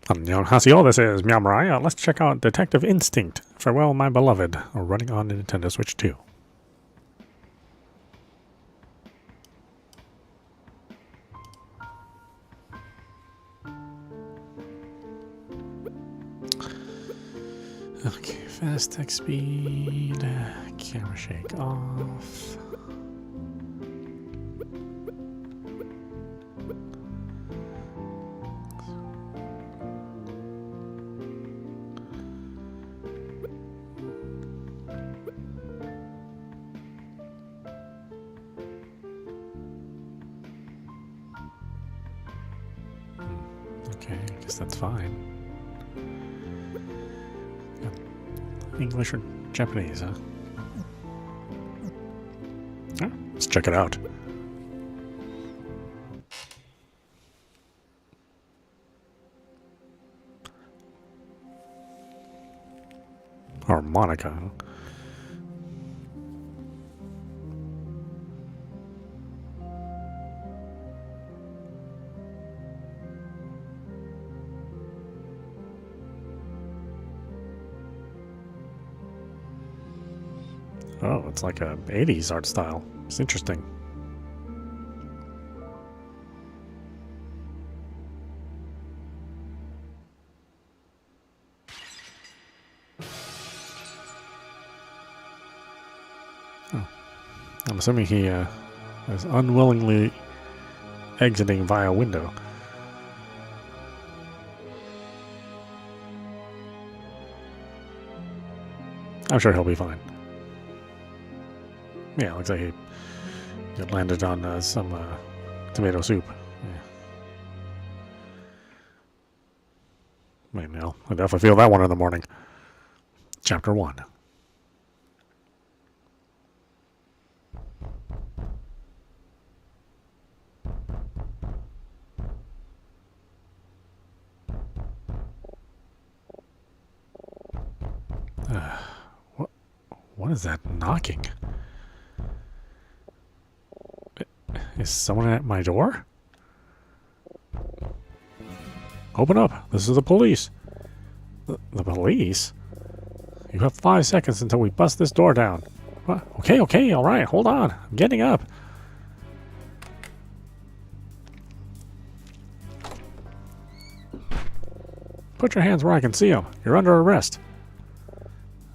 Annyeonghaseyo, this is meowmurai. Let's check out Detective Instinct. Farewell, my beloved. Running on the Nintendo Switch 2. Okay, fast text speed. Camera shake off. Okay, I guess that's fine. English or Japanese, huh? Oh, let's check it out. Harmonica. Oh, it's like a 80s art style. It's interesting. Oh. I'm assuming he is unwillingly exiting via window. I'm sure he'll be fine. Yeah, looks like he landed on some tomato soup. Yeah. I know. I definitely feel that one in the morning. Chapter 1. What is that knocking? Is someone at my door? Open up. This is the police. The police? You have 5 seconds until we bust this door down. What? Okay, all right. Hold on. I'm getting up. Put your hands where I can see them. You're under arrest.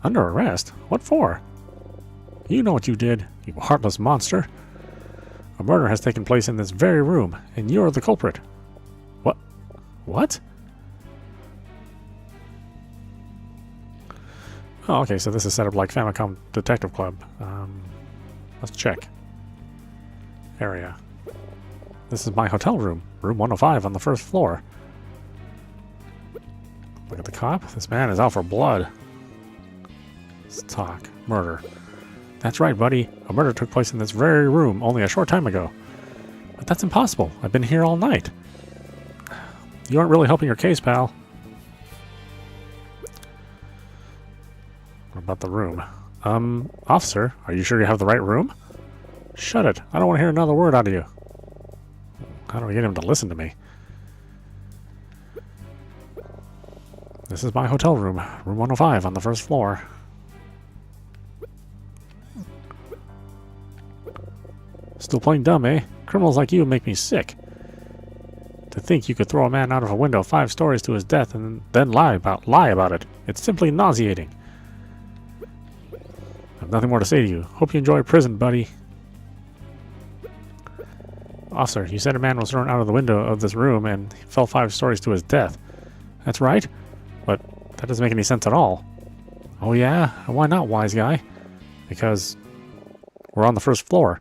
Under arrest? What for? You know what you did, you heartless monster. A murder has taken place in this very room, and you're the culprit. What? What? Oh, okay, so this is set up like Famicom Detective Club. Let's check. Area. This is my hotel room. Room 105 on the first floor. Look at the cop. This man is out for blood. Let's talk. Murder. That's right, buddy. A murder took place in this very room only a short time ago. But that's impossible. I've been here all night. You aren't really helping your case, pal. What about the room? Officer, are you sure you have the right room? Shut it. I don't want to hear another word out of you. How do I get him to listen to me? This is my hotel room. Room 105 on the first floor. Still playing dumb, eh? Criminals like you make me sick. To think you could throw a man out of a window 5 stories to his death and then lie about it. It's simply nauseating. I have nothing more to say to you. Hope you enjoy prison, buddy. Officer, you said a man was thrown out of the window of this room and fell 5 stories to his death. That's right, but that doesn't make any sense at all. Oh yeah? Why not, wise guy? Because we're on the first floor.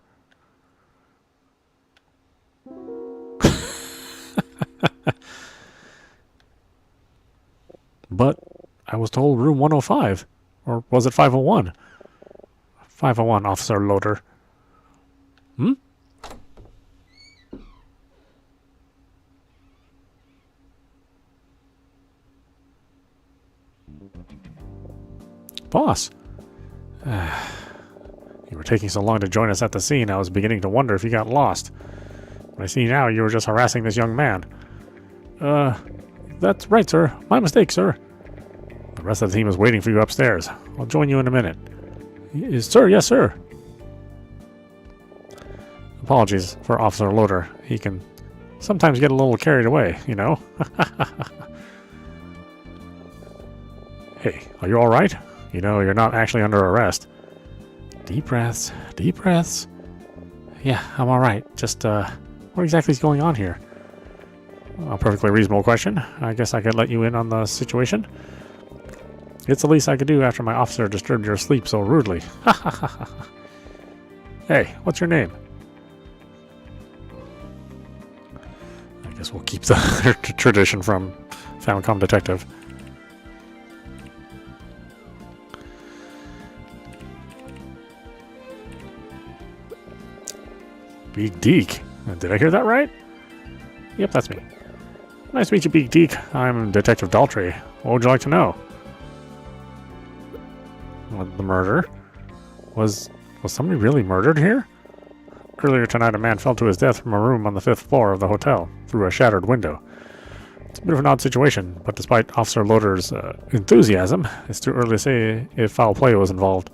But I was told room 105. Or was it 501? 501, Officer Loader. Hmm? Boss. You were taking so long to join us at the scene, I was beginning to wonder if you got lost. But I see now you were just harassing this young man. That's right, sir. My mistake, sir. The rest of the team is waiting for you upstairs. I'll join you in a minute. Sir, yes, sir. Apologies for Officer Loader. He can sometimes get a little carried away, you know. Hey, are you alright? You know, you're not actually under arrest. Deep breaths, deep breaths. Yeah, I'm alright. Just, what exactly is going on here? A perfectly reasonable question. I guess I could let you in on the situation. It's the least I could do after my officer disturbed your sleep so rudely. Hey, what's your name? I guess we'll keep the tradition from Famicom Detective. Big Deke. Did I hear that right? Yep, that's me. Nice to meet you, Big Deke. I'm Detective Daltrey. What would you like to know? The murder? Was somebody really murdered here? Earlier tonight, a man fell to his death from a room on the 5th floor of the hotel through a shattered window. It's a bit of an odd situation, but despite Officer Loader's enthusiasm, it's too early to say if foul play was involved.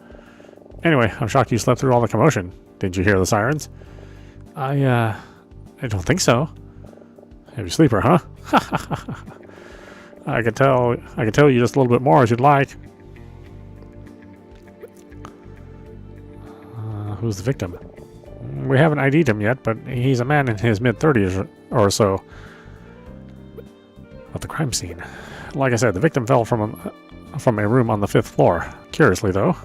Anyway, I'm shocked you slept through all the commotion. Didn't you hear the sirens? I don't think so. Heavy sleeper, huh? I could tell you just a little bit more if you'd like. Who's the victim? We haven't ID'd him yet, but he's a man in his mid-30s or so. At the crime scene. Like I said, the victim fell from a room on the 5th floor. Curiously, though,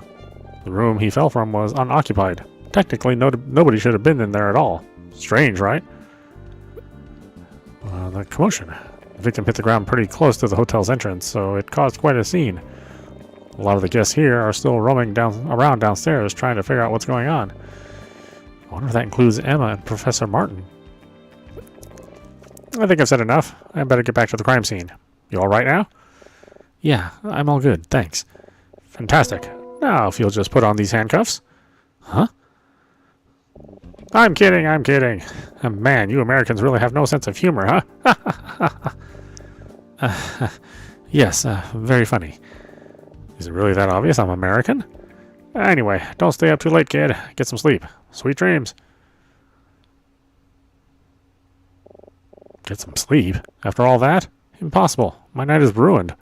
the room he fell from was unoccupied. Technically, nobody should have been in there at all. Strange, right? The commotion. The victim hit the ground pretty close to the hotel's entrance, so it caused quite a scene. A lot of the guests here are still roaming around downstairs trying to figure out what's going on. I wonder if that includes Emma and Professor Martin. I think I've said enough. I better get back to the crime scene. You alright now? Yeah, I'm all good, thanks. Fantastic. Now if you'll just put on these handcuffs. Huh? I'm kidding. Man, you Americans really have no sense of humor, huh? Yes, very funny. Is it really that obvious I'm American? Anyway, don't stay up too late, kid. Get some sleep. Sweet dreams. Get some sleep? After all that? Impossible. My night is ruined.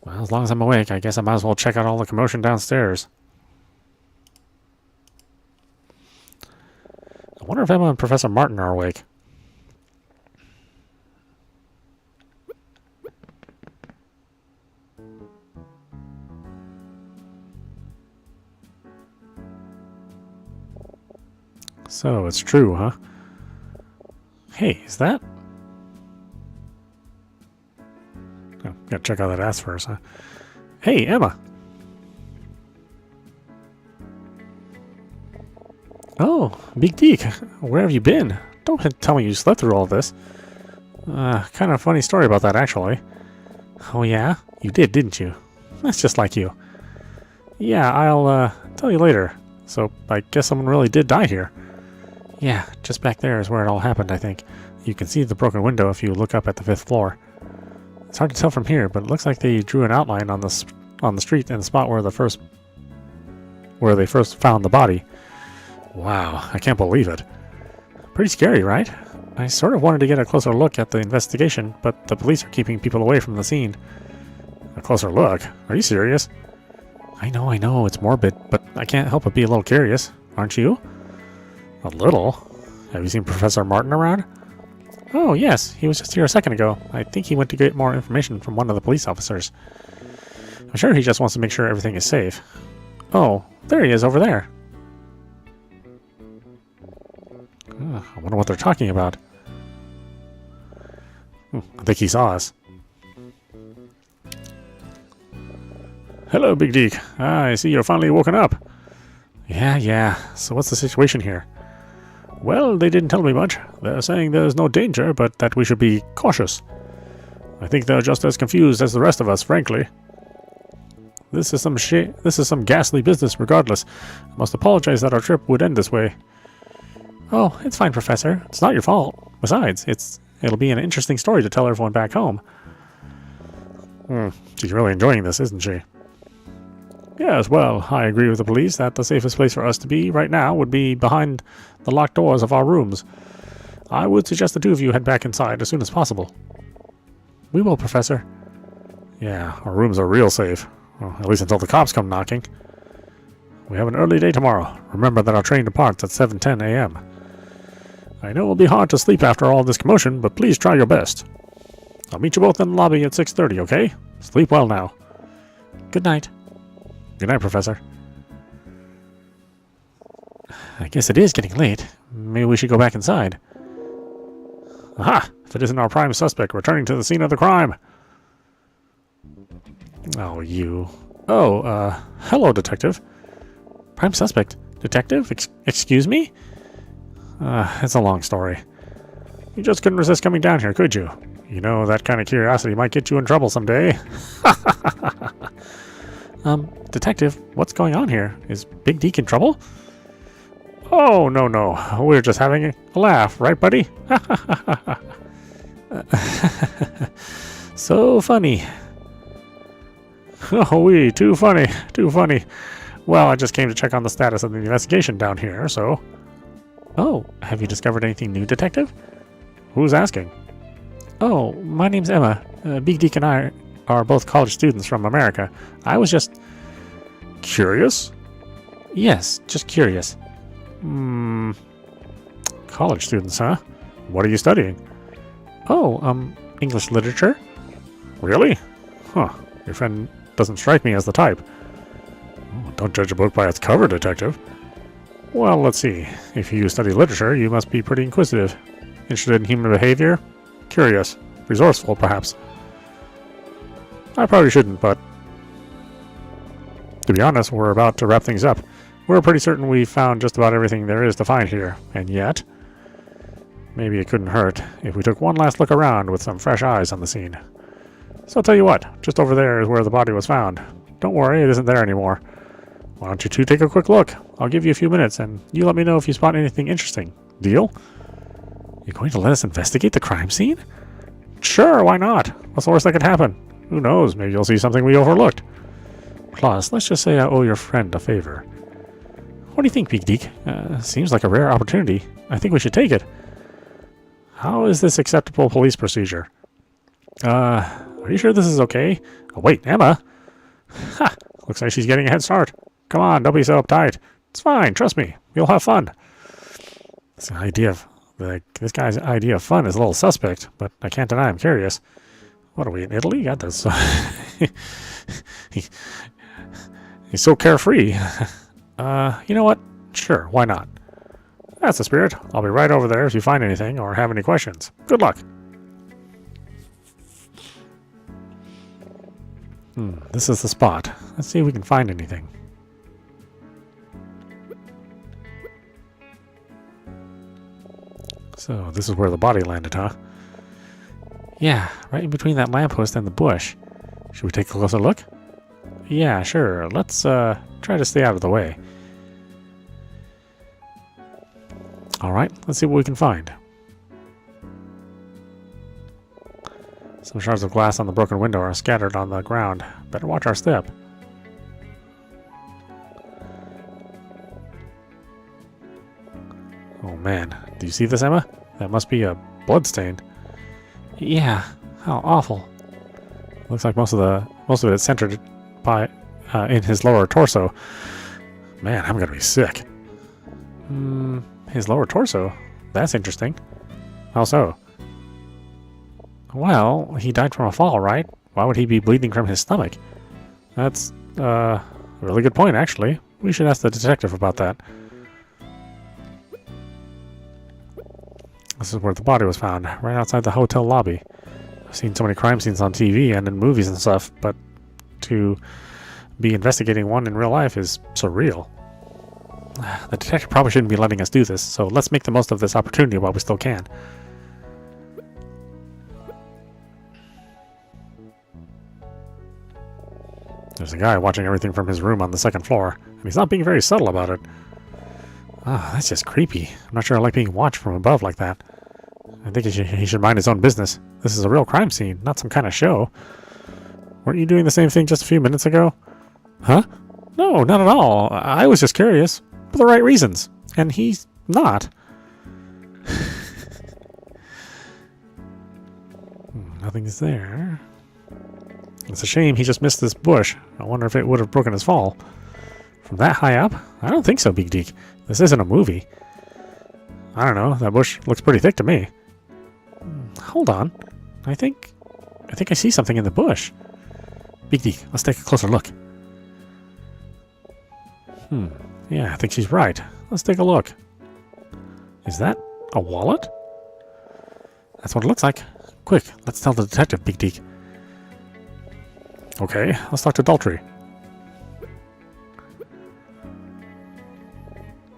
Well, as long as I'm awake, I guess I might as well check out all the commotion downstairs. I wonder if Emma and Professor Martin are awake. So, it's true, huh? Hey, is that? Oh, gotta check out that ass first, huh? Hey, Emma! Oh, Big Deke, where have you been? Don't tell me you slept through all this. Kind of funny story about that, actually. Oh yeah? You did, didn't you? That's just like you. Yeah, I'll, tell you later. So, I guess someone really did die here. Yeah, just back there is where it all happened, I think. You can see the broken window if you look up at the 5th floor. It's hard to tell from here, but it looks like they drew an outline on the street in the spot where they first found the body. Wow, I can't believe it. Pretty scary, right? I sort of wanted to get a closer look at the investigation, but the police are keeping people away from the scene. A closer look? Are you serious? I know, it's morbid, but I can't help but be a little curious. Aren't you? A little? Have you seen Professor Martin around? Oh, yes, he was just here a second ago. I think he went to get more information from one of the police officers. I'm sure he just wants to make sure everything is safe. Oh, there he is over there. I wonder what they're talking about. I think he saw us. Hello, Big Deke. I see you're finally woken up. Yeah. So what's the situation here? Well, they didn't tell me much. They're saying there's no danger, but that we should be cautious. I think they're just as confused as the rest of us, frankly. This is some ghastly business regardless. I must apologize that our trip would end this way. Oh, it's fine, Professor. It's not your fault. Besides, it's It'll be an interesting story to tell everyone back home. She's really enjoying this, isn't she? Yes, well, I agree with the police that the safest place for us to be right now would be behind the locked doors of our rooms. I would suggest the two of you head back inside as soon as possible. We will, Professor. Yeah, our rooms are real safe. Well, at least until the cops come knocking. We have an early day tomorrow. Remember that our train departs at 7:10 a.m. I know it will be hard to sleep after all this commotion, but please try your best. I'll meet you both in the lobby at 6:30, okay? Sleep well now. Good night. Good night, Professor. I guess it is getting late. Maybe we should go back inside. Aha! If it isn't our prime suspect returning to the scene of the crime. Oh, you. Oh, hello, Detective. Prime suspect? Detective? Excuse me? It's a long story. You just couldn't resist coming down here, could you? You know, that kind of curiosity might get you in trouble someday. Detective, what's going on here? Is Big Deke in trouble? Oh, no. We're just having a laugh, right, buddy? So funny. Oh, too funny. Well, I just came to check on the status of the investigation down here, so... Oh, have you discovered anything new, Detective? Who's asking? Oh, my name's Emma. Big Deke and I are both college students from America. I was just... Curious? Yes, just curious. College students, huh? What are you studying? Oh, English literature. Really? Huh. Your friend doesn't strike me as the type. Oh, don't judge a book by its cover, Detective. Well, let's see. If you study literature, you must be pretty inquisitive. Interested in human behavior? Curious. Resourceful, perhaps. I probably shouldn't, but... To be honest, we're about to wrap things up. We're pretty certain we've found just about everything there is to find here, and yet... Maybe it couldn't hurt if we took one last look around with some fresh eyes on the scene. So I'll tell you what, just over there is where the body was found. Don't worry, it isn't there anymore. Why don't you two take a quick look? I'll give you a few minutes, and you let me know if you spot anything interesting. Deal? You're going to let us investigate the crime scene? Sure, why not? What's the worst that could happen? Who knows, maybe you'll see something we overlooked. Plus, let's just say I owe your friend a favor. What do you think, Big Deke? Seems like a rare opportunity. I think we should take it. How is this acceptable police procedure? Are you sure this is okay? Oh, wait, Emma? Ha! Looks like she's getting a head start. Come on, don't be so uptight. It's fine, trust me. You'll have fun. This guy's idea of fun is a little suspect, but I can't deny I'm curious. What are we, in Italy? God, that's... he's so carefree. You know what? Sure, why not? That's the spirit. I'll be right over there if you find anything or have any questions. Good luck. This is the spot. Let's see if we can find anything. So, this is where the body landed, huh? Yeah, right in between that lamppost and the bush. Should we take a closer look? Yeah, sure. Let's try to stay out of the way. Alright, let's see what we can find. Some shards of glass on the broken window are scattered on the ground. Better watch our step. Oh man, do you see this, Emma? That must be a blood stain. Yeah, how awful. Looks like most of it is centered by in his lower torso. Man, I'm gonna be sick. His lower torso? That's interesting. How so? Well, he died from a fall, right? Why would he be bleeding from his stomach? That's a really good point, actually. We should ask the detective about that. This is where the body was found, right outside the hotel lobby. I've seen so many crime scenes on TV and in movies and stuff, but to be investigating one in real life is surreal. The detective probably shouldn't be letting us do this, so let's make the most of this opportunity while we still can. There's a guy watching everything from his room on the second floor, and he's not being very subtle about it. Ah, that's just creepy. I'm not sure I like being watched from above like that. I think he should mind his own business. This is a real crime scene, not some kind of show. Weren't you doing the same thing just a few minutes ago? Huh? No, not at all. I was just curious. For the right reasons. And he's not. Nothing's there. It's a shame he just missed this bush. I wonder if it would have broken his fall. From that high up? I don't think so, Big Deke. This isn't a movie. I don't know. That bush looks pretty thick to me. Hold on. I think I see something in the bush. Big Deke, let's take a closer look. Yeah, I think she's right. Let's take a look. Is that a wallet? That's what it looks like. Quick, let's tell the detective, Big Deke. Okay, let's talk to Daltrey.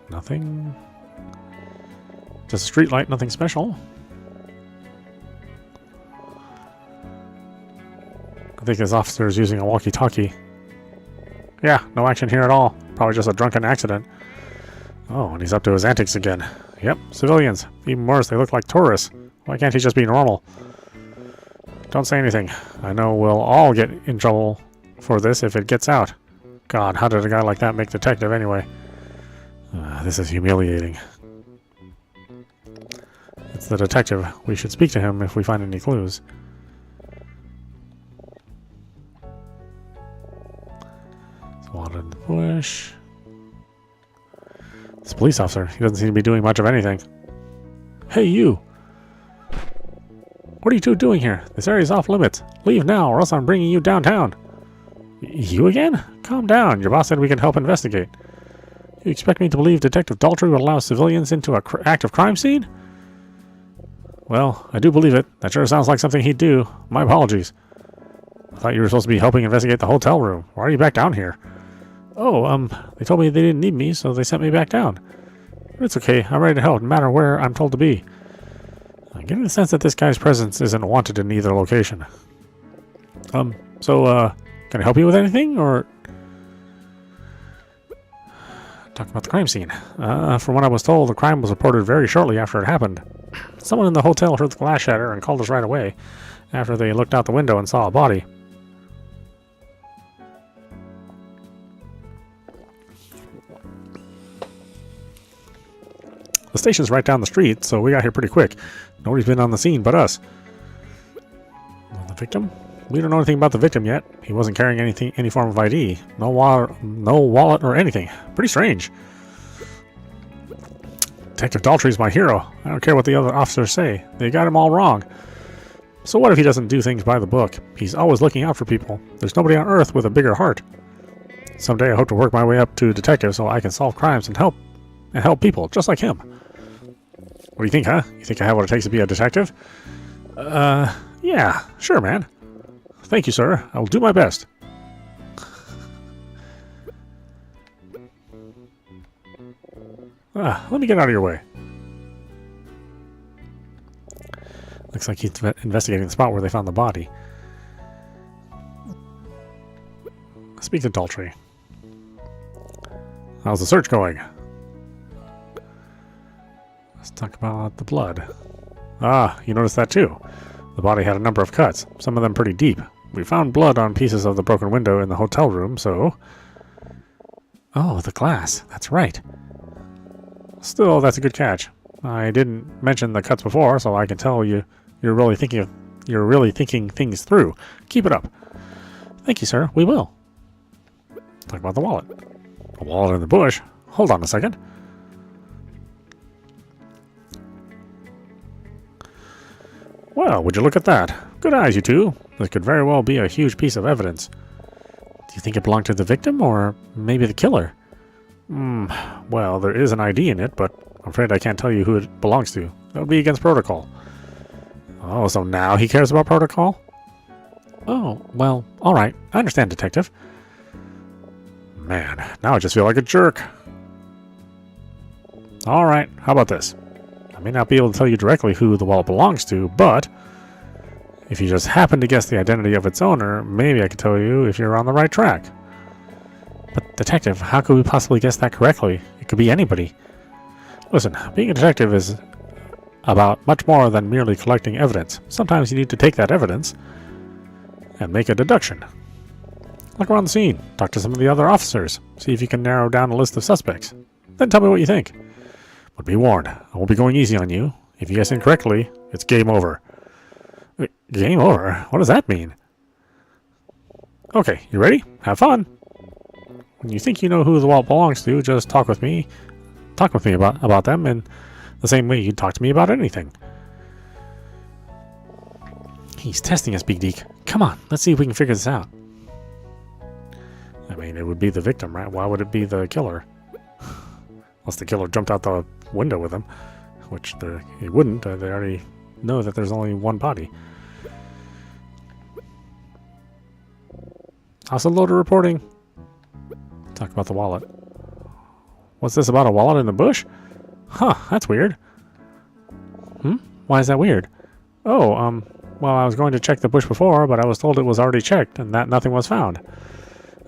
Nothing. Just a street light, nothing special. I think this officer is using a walkie-talkie. Yeah, no action here at all. Probably just a drunken accident. Oh, and he's up to his antics again. Yep, civilians. Even worse, they look like tourists. Why can't he just be normal? Don't say anything. I know we'll all get in trouble for this if it gets out. God, how did a guy like that make detective anyway? This is humiliating. It's the detective. We should speak to him if we find any clues. Wanted in the bush. This police officer, he doesn't seem to be doing much of anything. Hey, you! What are you two doing here? This area's off limits. Leave now, or else I'm bringing you downtown. You again? Calm down. Your boss said we can help investigate. You expect me to believe Detective Daltrey would allow civilians into an active crime scene? Well, I do believe it. That sure sounds like something he'd do. My apologies. I thought you were supposed to be helping investigate the hotel room. Why are you back down here? Oh, they told me they didn't need me, so they sent me back down. But it's okay. I'm ready to help, no matter where I'm told to be. I'm getting the sense that this guy's presence isn't wanted in either location. Can I help you with anything, or... Talk about the crime scene. From what I was told, the crime was reported very shortly after it happened. Someone in the hotel heard the glass shatter and called us right away, after they looked out the window and saw a body. The station's right down the street, so we got here pretty quick. Nobody's been on the scene but us. The victim? We don't know anything about the victim yet. He wasn't carrying any form of ID. No wallet or anything. Pretty strange. Detective Daltrey's my hero. I don't care what the other officers say. They got him all wrong. So what if he doesn't do things by the book? He's always looking out for people. There's nobody on Earth with a bigger heart. Someday I hope to work my way up to detective so I can solve crimes and help people just like him. What do you think, huh? You think I have what it takes to be a detective? Yeah, sure, man. Thank you, sir. I will do my best. Let me get out of your way. Looks like he's investigating the spot where they found the body. Speak to Daltrey. How's the search going? Let's talk about the blood. You noticed that too. The body had a number of cuts, some of them pretty deep. We found blood on pieces of the broken window in the hotel room, so... Oh, the glass. That's right. Still, that's a good catch. I didn't mention the cuts before, so I can tell you're really thinking things through. Keep it up. Thank you, sir. We will. Talk about the wallet. A wallet in the bush? Hold on a second. Well, would you look at that? Good eyes, you two. This could very well be a huge piece of evidence. Do you think it belonged to the victim, or maybe the killer? Well, there is an ID in it, but I'm afraid I can't tell you who it belongs to. That would be against protocol. Oh, so now he cares about protocol? Oh, well, alright. I understand, detective. Man, now I just feel like a jerk. Alright, how about this? I may not be able to tell you directly who the wallet belongs to, but if you just happen to guess the identity of its owner, maybe I can tell you if you're on the right track. But detective, how could we possibly guess that correctly? It could be anybody. Listen, being a detective is about much more than merely collecting evidence. Sometimes you need to take that evidence and make a deduction. Look around the scene, talk to some of the other officers, see if you can narrow down a list of suspects. Then tell me what you think. But be warned, I won't be going easy on you. If you guess incorrectly, it's game over. Wait, game over? What does that mean? Okay, you ready? Have fun. When you think you know who the wallet belongs to, just talk with me. Talk with me about them in the same way you'd talk to me about anything. He's testing us, Big Deke. Come on, let's see if we can figure this out. I mean, it would be the victim, right? Why would it be the killer? Unless the killer jumped out the window with him, which he wouldn't. They already know that there's only one body. House Loader reporting. Talk about the wallet. What's this about a wallet in the bush? Huh, that's weird. Why is that weird? Oh, well, I was going to check the bush before, but I was told it was already checked and that nothing was found.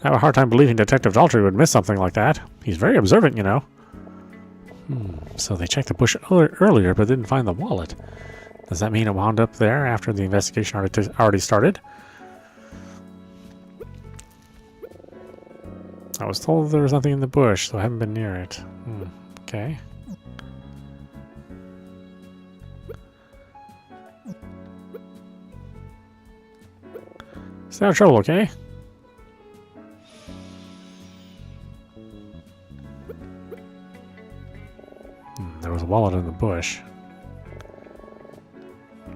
I have a hard time believing Detective Daltrey would miss something like that. He's very observant, you know. So they checked the bush earlier, but didn't find the wallet. Does that mean it wound up there after the investigation already started? I was told there was nothing in the bush, so I haven't been near it. Okay. Stay out of trouble, okay? There was a wallet in the bush.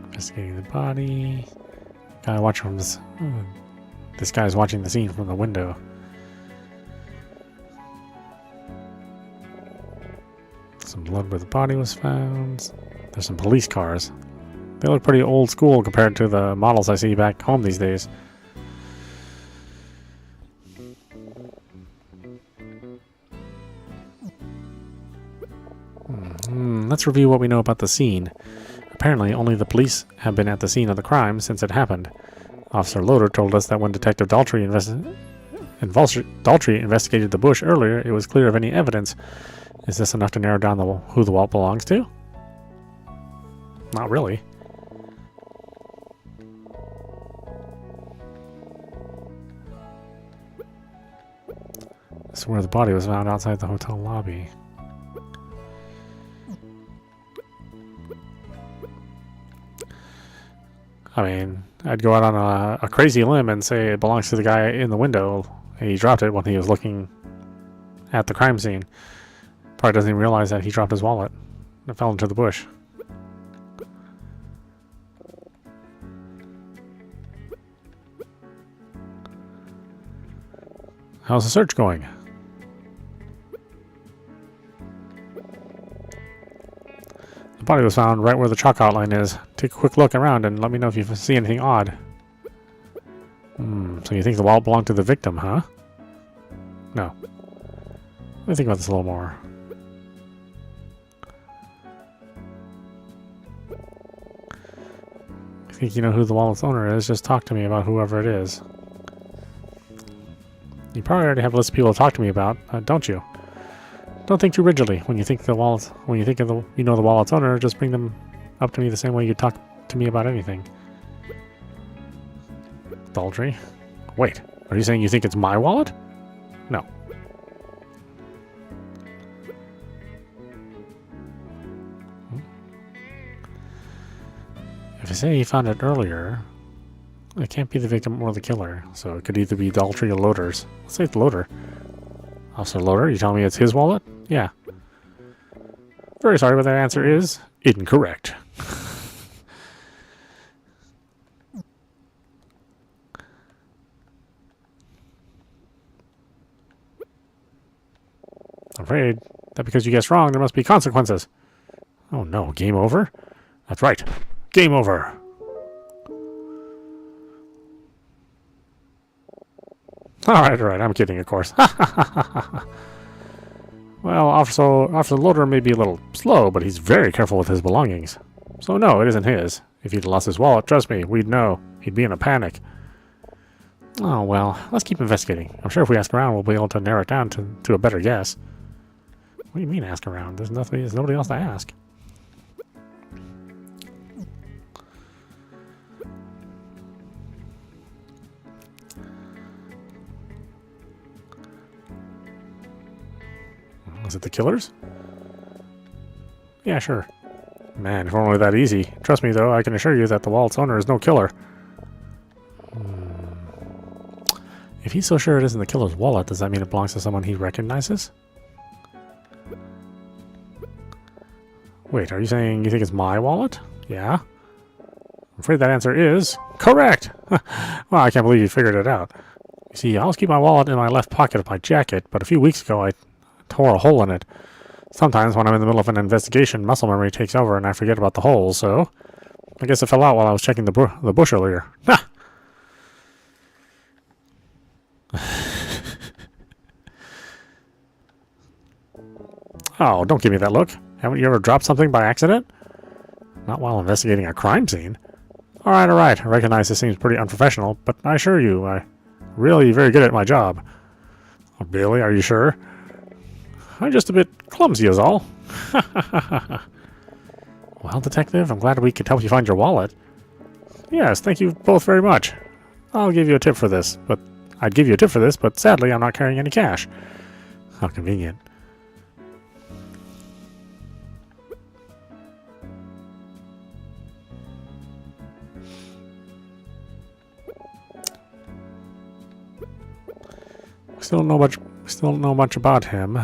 Investigating the body. Guy watching from this. This guy's watching the scene from the window. Some blood where the body was found. There's some police cars. They look pretty old school compared to the models I see back home these days. Let's review what we know about the scene. Apparently, only the police have been at the scene of the crime since it happened. Officer Loader told us that when Detective Daltrey investigated the bush earlier, it was clear of any evidence. Is this enough to narrow down who the wallet belongs to? Not really. This is where the body was found, outside the hotel lobby. I mean, I'd go out on a crazy limb and say it belongs to the guy in the window. He dropped it when he was looking at the crime scene. Probably doesn't even realize that he dropped his wallet. It fell into the bush. How's the search going? The body was found right where the chalk outline is. Take a quick look around and let me know if you see anything odd. So you think the wallet belonged to the victim, huh? No. Let me think about this a little more. I think you know who the wallet's owner is. Just talk to me about whoever it is. You probably already have a list of people to talk to me about, don't you? Don't think too rigidly. When you think the wallet's, the wallet's owner, just bring them up to me the same way you talk to me about anything. Daltrey? Wait, are you saying you think it's my wallet? No. If I say he found it earlier, it can't be the victim or the killer, so it could either be Daltrey or Loader's. Let's say it's Loader. Officer Loader, you telling me it's his wallet? Yeah. Very sorry, but that answer is incorrect. I'm afraid that because you guessed wrong, there must be consequences. Oh no, game over? That's right. Game over. Alright, I'm kidding, of course. Well, Officer Loader may be a little slow, but he's very careful with his belongings. So no, it isn't his. If he'd lost his wallet, trust me, we'd know. He'd be in a panic. Oh, well, let's keep investigating. I'm sure if we ask around, we'll be able to narrow it down to a better guess. What do you mean ask around? There's nobody else to ask. Was it the killers? Yeah, sure. Man, if only that easy. Trust me, though, I can assure you that the wallet's owner is no killer. If he's so sure it isn't the killer's wallet, does that mean it belongs to someone he recognizes? Wait, are you saying you think it's my wallet? Yeah? I'm afraid that answer is correct! Well, I can't believe you figured it out. You see, I always keep my wallet in my left pocket of my jacket, but a few weeks ago I tore a hole in it. Sometimes when I'm in the middle of an investigation, muscle memory takes over and I forget about the hole, so I guess it fell out while I was checking the bush earlier. Ha! Oh, don't give me that look. Haven't you ever dropped something by accident? Not while investigating a crime scene. Alright. I recognize this seems pretty unprofessional, but I assure you, I'm really very good at my job. Oh, really? Are you sure? I'm just a bit clumsy is all. Well, Detective, I'm glad we could help you find your wallet. Yes, thank you both very much. I'll give you a tip for this, but sadly I'm not carrying any cash. How convenient. We still don't know much about him.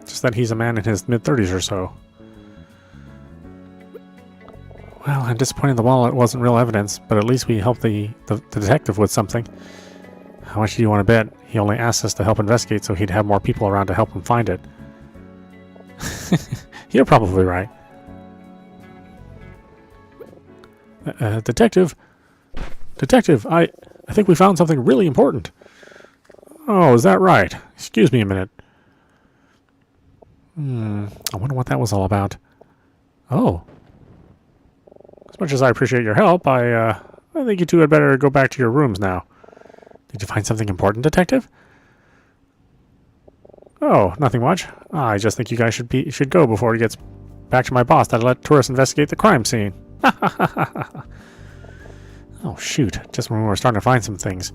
Just that he's a man in his mid-30s or so. Well, I'm disappointed the wallet wasn't real evidence, but at least we helped the detective with something. How much do you want to bet? He only asked us to help investigate so he'd have more people around to help him find it. You're probably right. Detective, I think we found something really important. Oh, is that right? Excuse me a minute. I wonder what that was all about. Oh. As much as I appreciate your help, I think you two had better go back to your rooms now. Did you find something important, Detective? Oh, nothing much. I just think you guys should go before it gets back to my boss that let tourists investigate the crime scene. Oh shoot! Just when we were starting to find some things.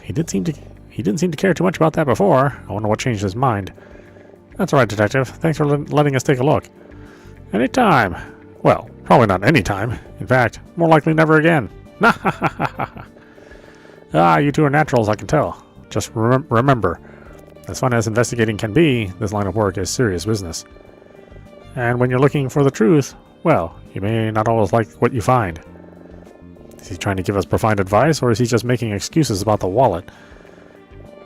He didn't seem to care too much about that before. I wonder what changed his mind. That's all right, Detective. Thanks for letting us take a look. Anytime. Well, probably not anytime. In fact, more likely never again. You two are naturals, I can tell. Just remember, as fun as investigating can be, this line of work is serious business. And when you're looking for the truth, well, you may not always like what you find. Is he trying to give us profound advice, or is he just making excuses about the wallet?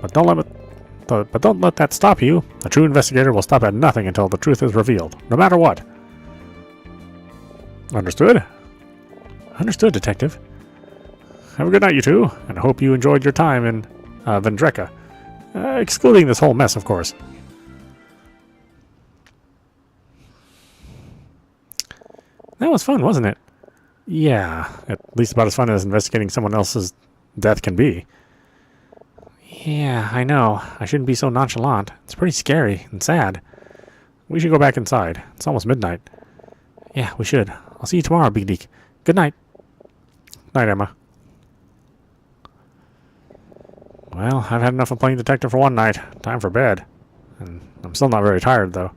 But don't let that stop you. A true investigator will stop at nothing until the truth is revealed, no matter what. Understood? Understood, Detective. Have a good night, you two, and I hope you enjoyed your time in Vendreka. Excluding this whole mess, of course. That was fun, wasn't it? Yeah, at least about as fun as investigating someone else's death can be. Yeah, I know. I shouldn't be so nonchalant. It's pretty scary and sad. We should go back inside. It's almost midnight. Yeah, we should. I'll see you tomorrow, Big Deek. Good night. Night, Emma. Well, I've had enough of playing detective for one night. Time for bed. And I'm still not very tired, though.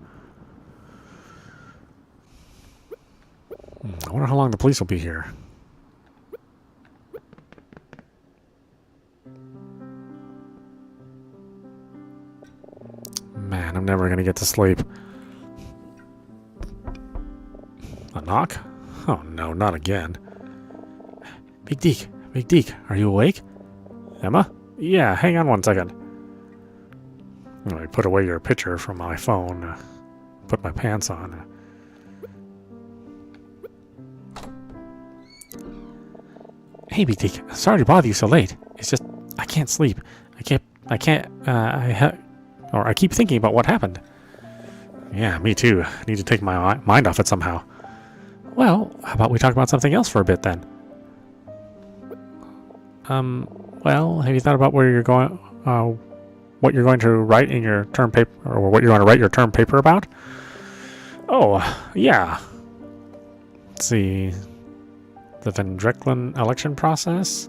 I wonder how long the police will be here. Man, I'm never going to get to sleep. A knock? Oh no, not again. Big Deke, are you awake? Emma? Yeah, hang on one second. I put away your picture from my phone. Put my pants on. Hey, Big Deke, sorry to bother you so late. It's just, I can't sleep. I keep thinking about what happened. Yeah, me too. I need to take my mind off it somehow. Well, how about we talk about something else for a bit then? Well, have you thought about where you're going, what you're going to write in your term paper, or what you're going to write your term paper about? Oh, yeah. Let's see. The Vendrekan election process?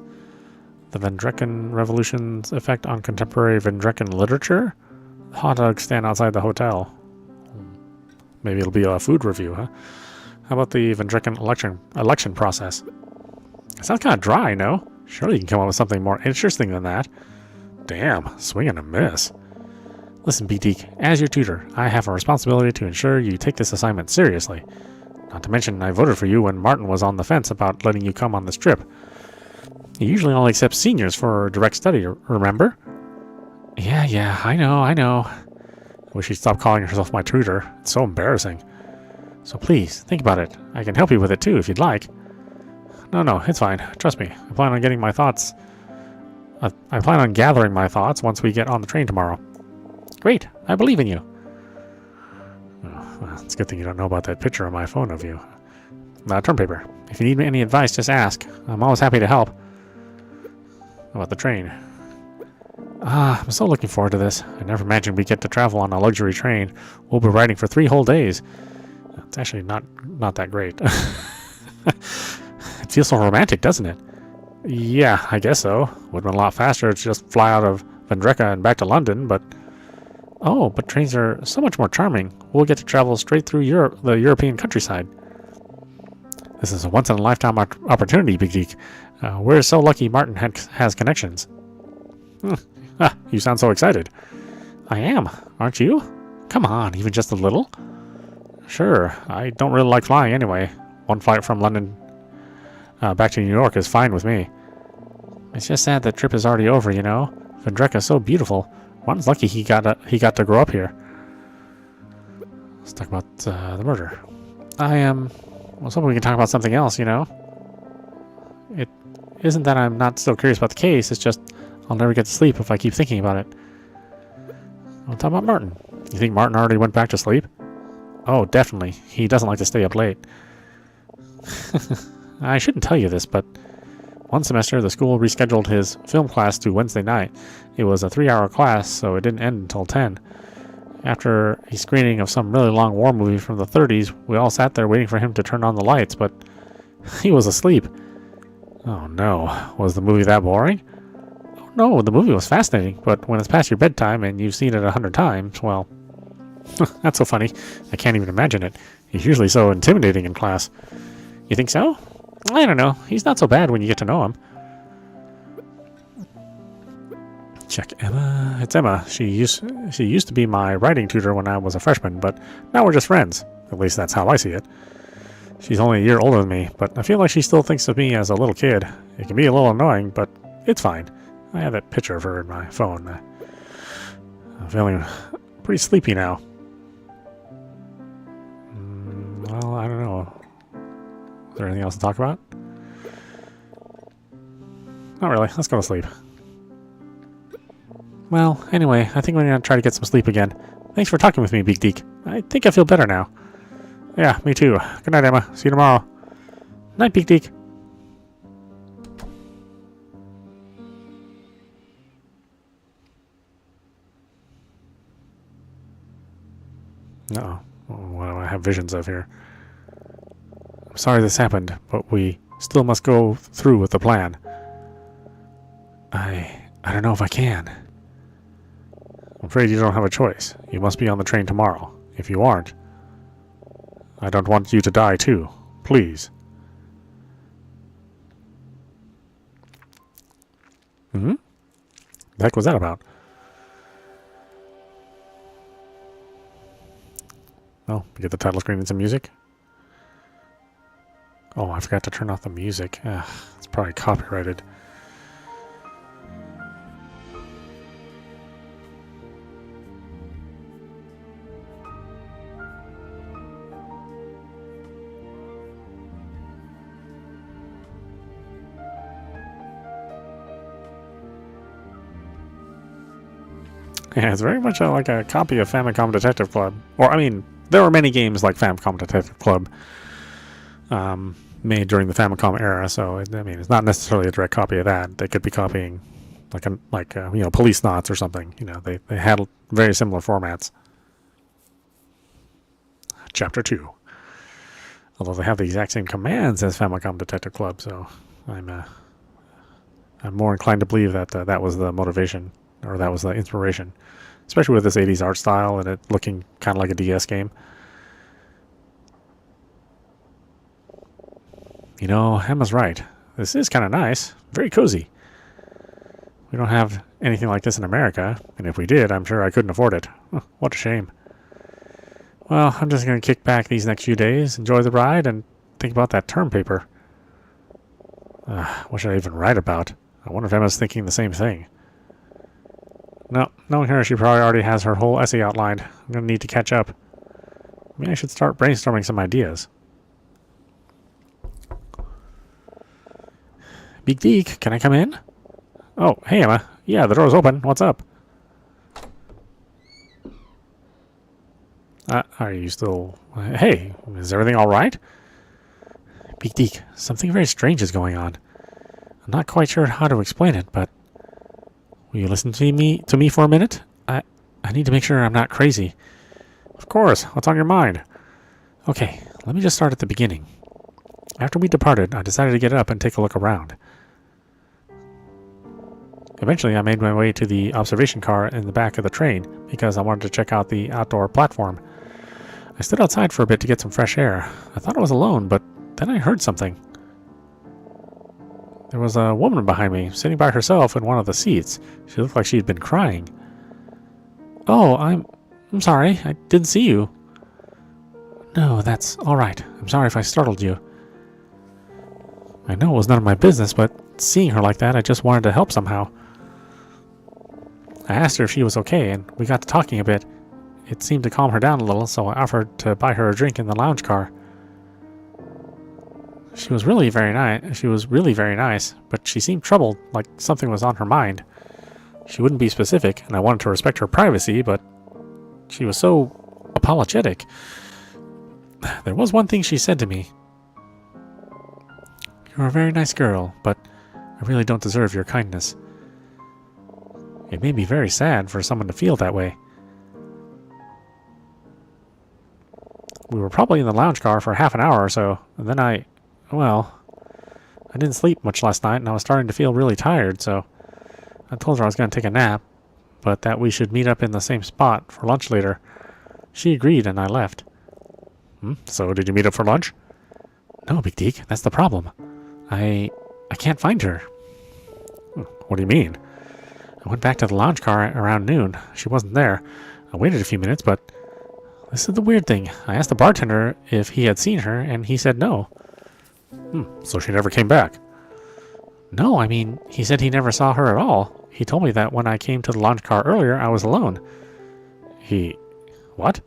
The Vendrekan Revolution's effect on contemporary Vendrekan literature? hot dog stand outside the hotel. Maybe it'll be a food review, huh? How about the Vendrekan election process? It sounds kind of dry, no? Surely you can come up with something more interesting than that. Damn, swing and a miss. Listen, Beak, as your tutor, I have a responsibility to ensure you take this assignment seriously. Not to mention, I voted for you when Martin was on the fence about letting you come on this trip. He usually only accepts seniors for direct study, remember? Yeah, I know. I wish she'd stop calling herself my tutor. It's so embarrassing. So please, think about it. I can help you with it too, if you'd like. No, it's fine. Trust me. I plan on getting my thoughts. I plan on gathering my thoughts once we get on the train tomorrow. Great, I believe in you. Oh, well, it's a good thing you don't know about that picture on my phone of you. Term paper. If you need any advice, just ask. I'm always happy to help. About the train. I'm so looking forward to this. I never imagined we'd get to travel on a luxury train. We'll be riding for 3 whole days. It's actually not that great. It feels so romantic, doesn't it? Yeah, I guess so. Would have been a lot faster to just fly out of Vendreka and back to London, but... Oh, but trains are so much more charming. We'll get to travel straight through the European countryside. This is a once-in-a-lifetime opportunity, Big Geek. We're so lucky Martin has connections. You sound so excited. I am, aren't you? Come on, even just a little. Sure, I don't really like flying anyway. One flight from London back to New York is fine with me. It's just sad the trip is already over, you know. Vendreka's so beautiful. Martin's lucky he got to grow up here. Let's talk about the murder. I was hoping we could talk about something else, you know. It isn't that I'm not still curious about the case, it's just I'll never get to sleep if I keep thinking about it. I'll talk about Martin. You think Martin already went back to sleep? Oh, definitely. He doesn't like to stay up late. I shouldn't tell you this, but one semester the school rescheduled his film class to Wednesday night. It was a 3-hour class, so it didn't end until 10. After a screening of some really long war movie from the 30s, we all sat there waiting for him to turn on the lights, but he was asleep. Oh no, was the movie that boring? Oh no, the movie was fascinating, but when it's past your bedtime and you've seen it 100 times, well, that's so funny. I can't even imagine it. He's usually so intimidating in class. You think so? I don't know. He's not so bad when you get to know him. Check Emma. It's Emma. She used to be my writing tutor when I was a freshman, but now we're just friends. At least that's how I see it. She's only a year older than me, but I feel like she still thinks of me as a little kid. It can be a little annoying, but it's fine. I have that picture of her in my phone. I'm feeling pretty sleepy now. Well, I don't know. Is there anything else to talk about? Not really. Let's go to sleep. Well, anyway, I think we're going to try to get some sleep again. Thanks for talking with me, Beak Deek. I think I feel better now. Yeah, me too. Good night, Emma. See you tomorrow. Night, Beak Deek. Uh-oh. What do I have visions of here? I'm sorry this happened, but we still must go through with the plan. I don't know if I can. I'm afraid you don't have a choice. You must be on the train tomorrow. If you aren't, I don't want you to die too. Please. The heck was that about? Oh, we get the title screen and some music. Oh, I forgot to turn off the music. It's probably copyrighted. Yeah, it's very much like a copy of Famicom Detective Club. Or, I mean, there were many games like Famicom Detective Club made during the Famicom era, so it's not necessarily a direct copy of that. They could be copying Police Knots or something. You know, they had very similar formats. Chapter 2. Although they have the exact same commands as Famicom Detective Club, so I'm more inclined to believe that that was the motivation, or that was the inspiration. especially with this 80s art style and it looking kind of like a DS game. You know, Emma's right. This is kind of nice. Very cozy. We don't have anything like this in America, and if we did, I'm sure I couldn't afford it. What a shame. Well, I'm just going to kick back these next few days, enjoy the ride, and think about that term paper. What should I even write about? I wonder if Emma's thinking the same thing. No, knowing her, she probably already has her whole essay outlined. I'm going to need to catch up. Maybe I should start brainstorming some ideas. Beak Deek, can I come in? Oh, hey Emma. Yeah, the door's open. What's up? Are you still... Hey, is everything alright? Beak Deek, something very strange is going on. I'm not quite sure how to explain it, but... Will you listen to me for a minute? I need to make sure I'm not crazy. Of course. What's on your mind? Okay, let me just start at the beginning. After we departed, I decided to get up and take a look around. Eventually, I made my way to the observation car in the back of the train because I wanted to check out the outdoor platform. I stood outside for a bit to get some fresh air. I thought I was alone, but then I heard something. There was a woman behind me, sitting by herself in one of the seats. She looked like she'd been crying. Oh, I'm sorry. I didn't see you. No, that's all right. I'm sorry if I startled you. I know it was none of my business, but seeing her like that, I just wanted to help somehow. I asked her if she was okay, and we got to talking a bit. It seemed to calm her down a little, so I offered to buy her a drink in the lounge car. She was really very nice, but she seemed troubled, like something was on her mind. She wouldn't be specific, and I wanted to respect her privacy, but she was so apologetic. There was one thing she said to me. You're a very nice girl, but I really don't deserve your kindness. It made me very sad for someone to feel that way. We were probably in the lounge car for half an hour or so, and then I didn't sleep much last night, and I was starting to feel really tired, so I told her I was going to take a nap, but that we should meet up in the same spot for lunch later. She agreed, and I left. So did you meet up for lunch? No, Big Deek, that's the problem. I can't find her. What do you mean? I went back to the lounge car around noon. She wasn't there. I waited a few minutes, but this is the weird thing. I asked the bartender if he had seen her, and he said no. So she never came back? No, I mean, he said he never saw her at all. He told me that when I came to the lounge car earlier, I was alone. What?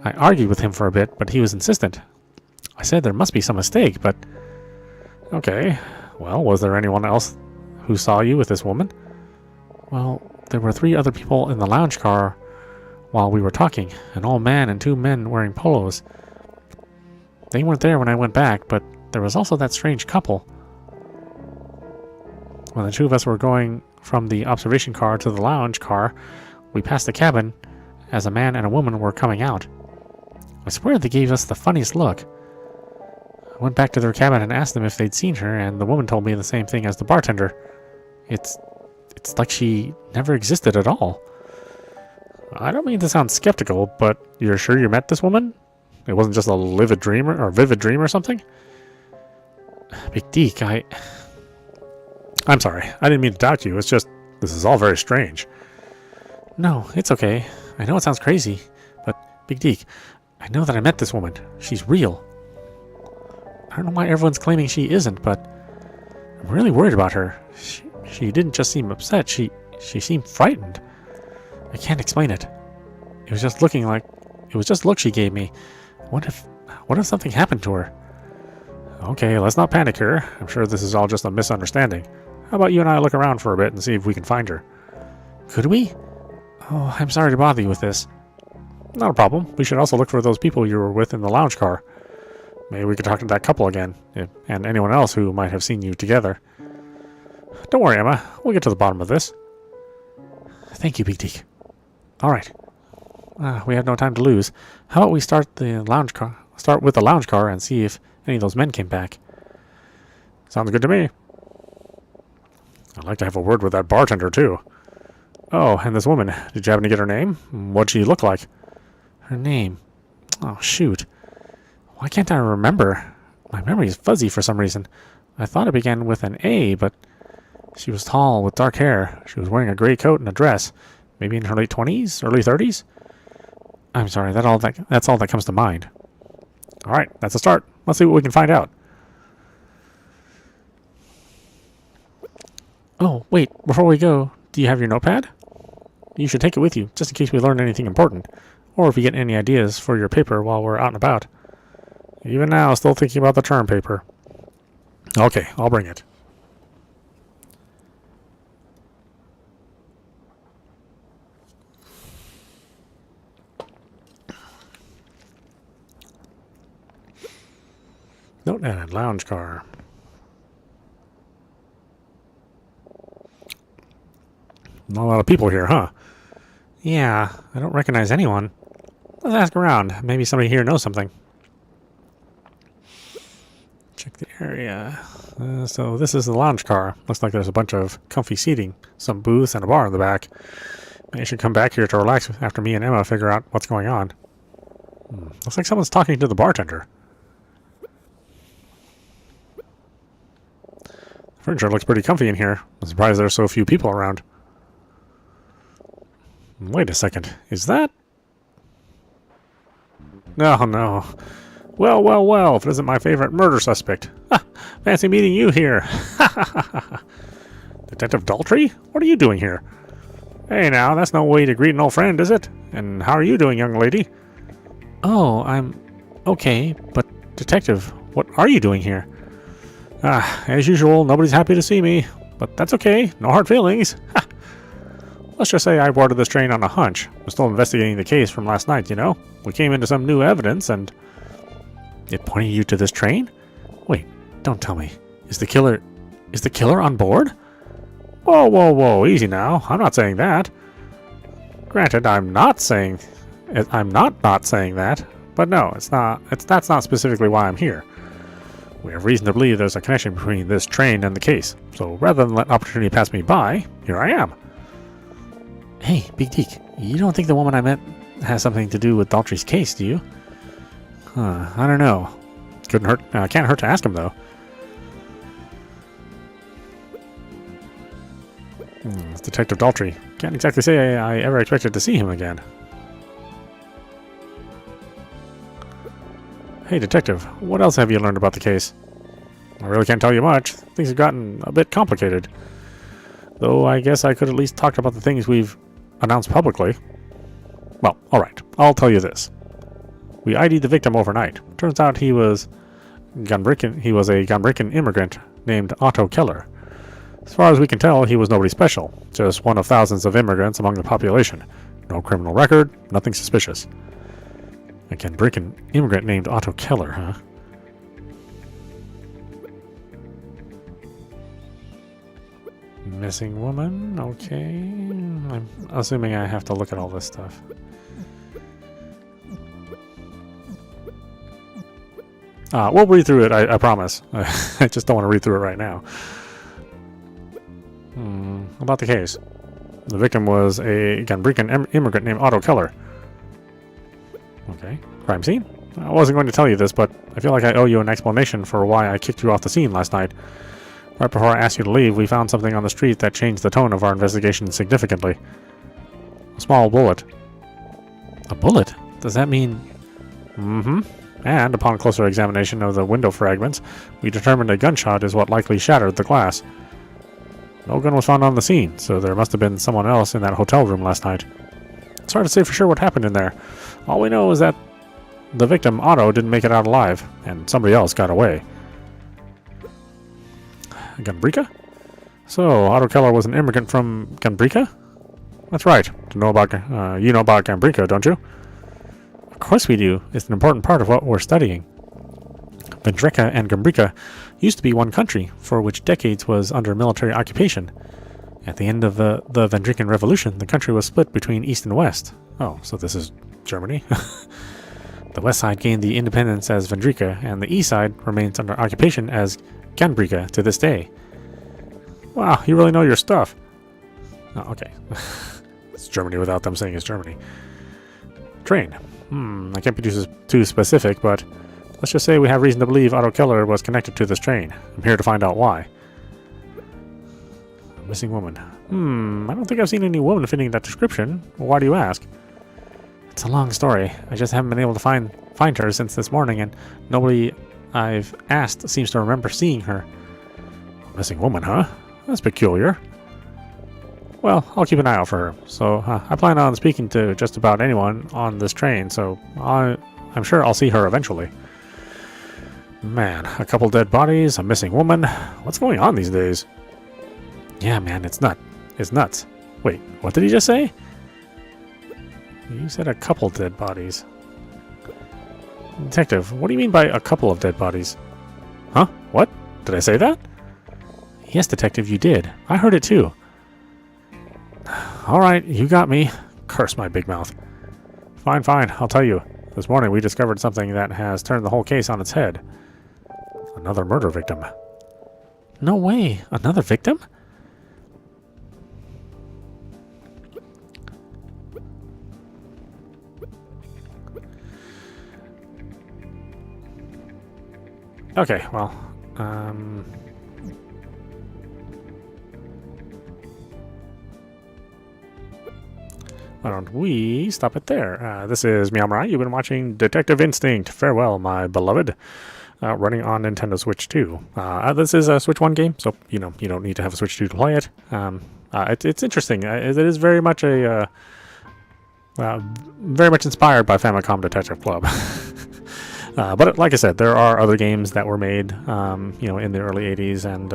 I argued with him for a bit, but he was insistent. I said there must be some mistake, but... Okay, well, was there anyone else who saw you with this woman? Well, there were 3 other people in the lounge car while we were talking, an old man and 2 men wearing polos. They weren't there when I went back, but there was also that strange couple. When the 2 of us were going from the observation car to the lounge car, we passed the cabin as a man and a woman were coming out. I swear they gave us the funniest look. I went back to their cabin and asked them if they'd seen her, and the woman told me the same thing as the bartender. It's like she never existed at all. I don't mean to sound skeptical, but you're sure you met this woman? It wasn't just a vivid dream or something? Big Deek, I'm sorry. I didn't mean to doubt you. It's just, this is all very strange. No, it's okay. I know it sounds crazy, but Big Deek, I know that I met this woman. She's real. I don't know why everyone's claiming she isn't, but I'm really worried about her. She didn't just seem upset. She seemed frightened. I can't explain it. It was just look she gave me. What if something happened to her? Okay, let's not panic here. I'm sure this is all just a misunderstanding. How about you and I look around for a bit and see if we can find her? Could we? Oh, I'm sorry to bother you with this. Not a problem. We should also look for those people you were with in the lounge car. Maybe we could talk to that couple again, and anyone else who might have seen you together. Don't worry, Emma. We'll get to the bottom of this. Thank you, Big Deek. All right. We have no time to lose. How about we start with the lounge car and see if any of those men came back? Sounds good to me. I'd like to have a word with that bartender, too. Oh, and this woman, did you happen to get her name? What'd she look like? Her name? Oh, shoot. Why can't I remember? My memory is fuzzy for some reason. I thought it began with an A, but she was tall with dark hair. She was wearing a gray coat and a dress. Maybe in her late 20s, early 30s? I'm sorry, that's all that comes to mind. Alright, that's a start. Let's see what we can find out. Oh, wait, before we go, do you have your notepad? You should take it with you, just in case we learn anything important, or if you get any ideas for your paper while we're out and about. Even now, still thinking about the term paper. Okay, I'll bring it. Note added, lounge car. Not a lot of people here, huh? Yeah, I don't recognize anyone. Let's ask around. Maybe somebody here knows something. Check the area. So this is the lounge car. Looks like there's a bunch of comfy seating, some booths, and a bar in the back. Maybe I should come back here to relax after me and Emma figure out what's going on. Looks like someone's talking to the bartender. Furniture looks pretty comfy in here. I'm surprised there's so few people around. Wait a second. Is that... Oh, no. Well, well, well, if it isn't my favorite murder suspect. Ha! Fancy meeting you here. Detective Daltrey? What are you doing here? Hey now, that's no way to greet an old friend, is it? And how are you doing, young lady? Oh, I'm... okay, but Detective, what are you doing here? As usual, nobody's happy to see me. But that's okay, no hard feelings. Ha! Let's just say I boarded this train on a hunch. I'm still investigating the case from last night, you know? We came into some new evidence and... It pointed you to this train? Wait, don't tell me. Is the killer on board? Whoa, whoa, whoa, easy now. I'm not saying that. Granted, I'm not saying that. But no, that's not specifically why I'm here. We have reason to believe there's a connection between this train and the case. So rather than let opportunity pass me by, here I am. Hey, Big Deke, you don't think the woman I met has something to do with Daltrey's case, do you? I don't know. Can't hurt to ask him, though. It's Detective Daltrey. Can't exactly say I ever expected to see him again. Hey, Detective, what else have you learned about the case? I really can't tell you much. Things have gotten a bit complicated. Though I guess I could at least talk about the things we've announced publicly. Well, alright, I'll tell you this. We ID'd the victim overnight. Turns out he was a Gunbreaking immigrant named Otto Keller. As far as we can tell, he was nobody special. Just one of thousands of immigrants among the population. No criminal record, nothing suspicious. A Gunbreaking immigrant named Otto Keller, huh? Missing woman, okay. I'm assuming I have to look at all this stuff. We'll read through it, I promise. I just don't want to read through it right now. About the case. The victim was a Gunbreaking immigrant named Otto Keller. Okay. Crime scene? I wasn't going to tell you this, but I feel like I owe you an explanation for why I kicked you off the scene last night. Right before I asked you to leave, we found something on the street that changed the tone of our investigation significantly. A small bullet. A bullet? Does that mean... Mm-hmm. And, upon closer examination of the window fragments, we determined a gunshot is what likely shattered the glass. No gun was found on the scene, so there must have been someone else in that hotel room last night. It's hard to say for sure what happened in there. All we know is that the victim, Otto, didn't make it out alive, and somebody else got away. Gunbreaking? So, Otto Keller was an immigrant from Gunbreaking? That's right. You know about Gunbreaking, don't you? Of course we do. It's an important part of what we're studying. Vendreka and Gunbreaking used to be one country, for which decades was under military occupation. At the end of the Vendrikan Revolution, the country was split between East and West. Oh, so this is Germany? The west side gained the independence as Vendrika, and the east side remains under occupation as Gunbreaking to this day. Wow, you really know your stuff. Oh, okay. It's Germany without them saying it's Germany. Train. I can't be too specific, but let's just say we have reason to believe Otto Keller was connected to this train. I'm here to find out why. A missing woman. I don't think I've seen any woman fitting that description. Well, why do you ask? It's a long story. I just haven't been able to find her since this morning, and nobody I've asked seems to remember seeing her. A missing woman, huh? That's peculiar. Well, I'll keep an eye out for her. So, I plan on speaking to just about anyone on this train, so I'm sure I'll see her eventually. Man, a couple dead bodies, a missing woman. What's going on these days? Yeah, man, it's nuts. Wait, what did he just say? You said a couple dead bodies. Detective, what do you mean by a couple of dead bodies? Huh? What? Did I say that? Yes, Detective, you did. I heard it too. Alright, you got me. Curse my big mouth. Fine, I'll tell you. This morning we discovered something that has turned the whole case on its head. Another murder victim. No way. Another victim? Okay, well, why don't we stop it there? This is meowmurai. You've been watching Detective Instinct. Farewell, my beloved. Running on Nintendo Switch 2. This is a Switch 1 game, so you don't need to have a Switch 2 to play it. It's interesting. It is very much a very much inspired by Famicom Detective Club. But like I said, there are other games that were made, in the early '80s and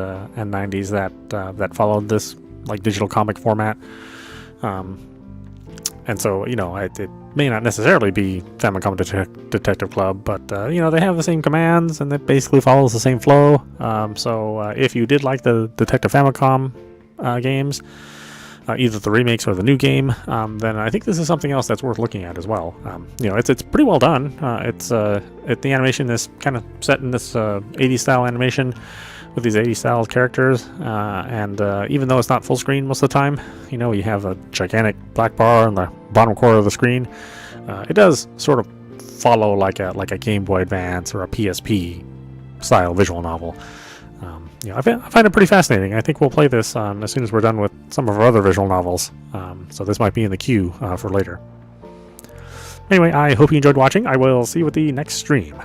90s that followed this like digital comic format. And so, it may not necessarily be Famicom Detective Club, but, they have the same commands, and it basically follows the same flow. So if you did like the Detective Famicom games, either the remakes or the new game, then I think this is something else that's worth looking at as well. It's pretty well done. The animation is kind of set in this 80s style animation with these 80s style characters, and even though it's not full screen most of the time, you have a gigantic black bar in the bottom corner of the screen. It does sort of follow like a Game Boy Advance or a PSP style visual novel. I find it pretty fascinating. I think we'll play this as soon as we're done with some of our other visual novels. So this might be in the queue for later. Anyway, I hope you enjoyed watching. I will see you at the next stream.